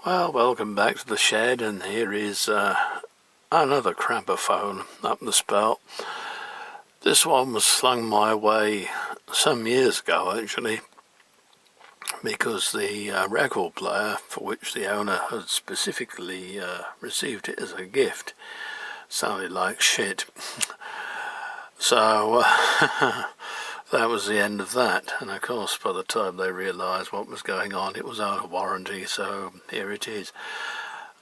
Well, welcome back to the shed, and here is another crapophone up the spout. This one was slung my way some years ago, actually, because the record player for which the owner had specifically received it as a gift sounded like shit. So that was the end of that, and of course by the time they realised what was going on, it was out of warranty, so here it is.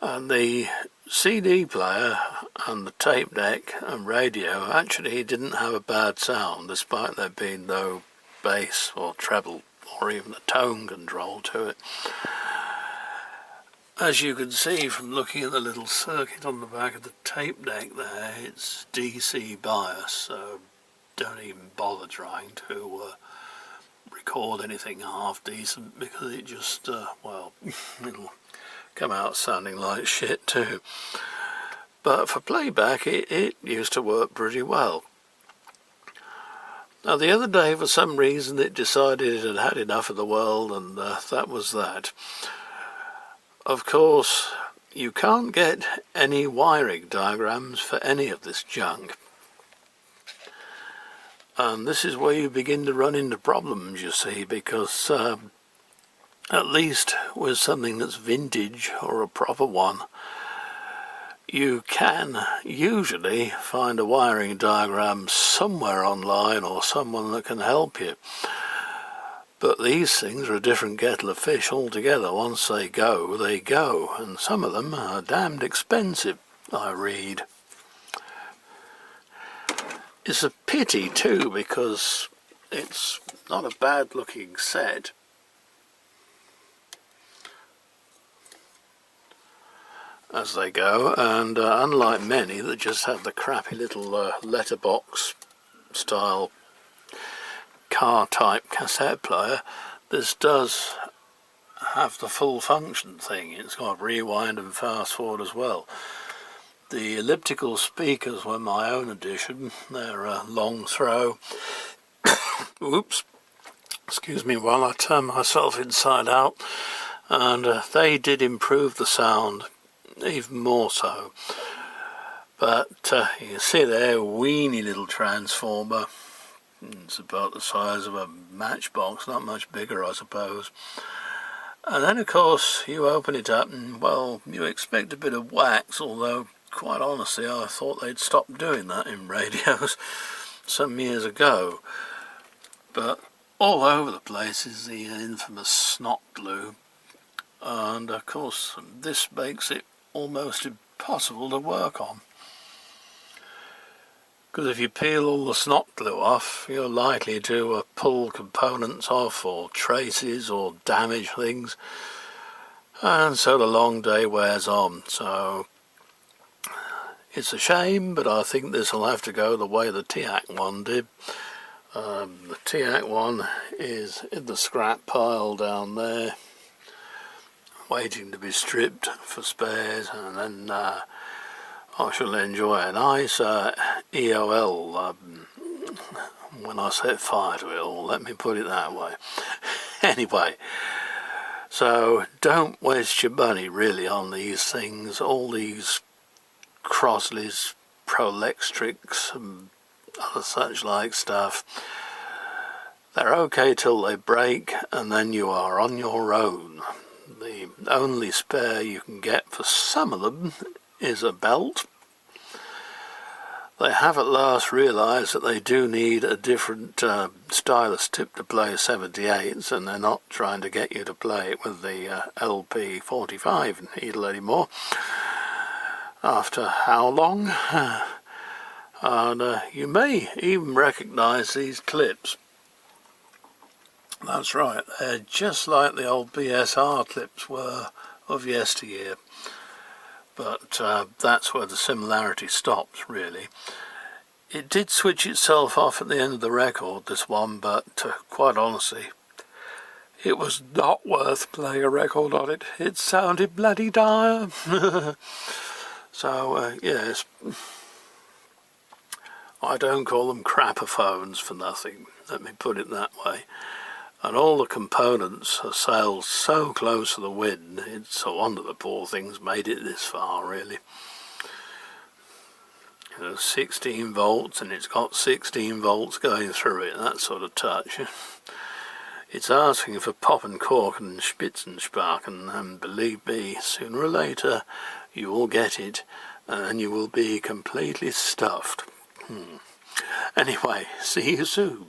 And the CD player and the tape deck and radio actually didn't have a bad sound, despite there being no bass or treble or even a tone control to it. As you can see from looking at the little circuit on the back of the tape deck there, it's DC bias, so don't even bother trying to record anything half decent, because it just, well, it'll come out sounding like shit too. But for playback it used to work pretty well. Now the other day, for some reason, it decided it had had enough of the world, and that was that. Of course, you can't get any wiring diagrams for any of this junk. And this is where you begin to run into problems, you see, because at least with something that's vintage or a proper one, you can usually find a wiring diagram somewhere online or someone that can help you. But these things are a different kettle of fish altogether. Once they go, and some of them are damned expensive, I read. It's a pity too, because it's not a bad looking set. As they go, and unlike many that just have the crappy little letterbox style car type cassette player, this does have the full function thing. It's got rewind and fast forward as well. The elliptical speakers were my own addition. They're a long throw. Oops, excuse me while I turn myself inside out. And they did improve the sound even more so. But you can see there, weeny little transformer. It's about the size of a matchbox, not much bigger I suppose. And then of course you open it up and, well, you expect a bit of wax, although quite honestly I thought they'd stopped doing that in radios some years ago. But all over the place is the infamous snot glue, and of course this makes it almost impossible to work on. Because if you peel all the snot glue off, you're likely to pull components off or traces or damage things, and so the long day wears on. So it's a shame, but I think this will have to go the way the TIAC one did. The TIAC one is in the scrap pile down there, waiting to be stripped for spares, and then I shall enjoy a nice EOL when I set fire to it all, let me put it that way. Anyway, so don't waste your money really on these things, all these Crosley's, Prolextrics and other such like stuff. They're okay till they break, and then you are on your own. The only spare you can get for some of them is a belt. They have at last realised that they do need a different stylus tip to play 78s, and they're not trying to get you to play it with the LP45 needle anymore. After how long? And you may even recognise these clips. That's right, they're just like the old BSR clips were of yesteryear. But that's where the similarity stops, really. It did switch itself off at the end of the record, this one, but quite honestly, it was not worth playing a record on it. It sounded bloody dire. So, yes, I don't call them crapophones for nothing, let me put it that way. and all the components are sailed so close to the wind. It's a wonder the poor thing's made it this far, really. 16 volts, and it's got 16 volts going through it, that sort of touch. It's asking for pop and cork and Spitzensparken, and believe me, sooner or later you will get it, and you will be completely stuffed. Anyway, see you soon.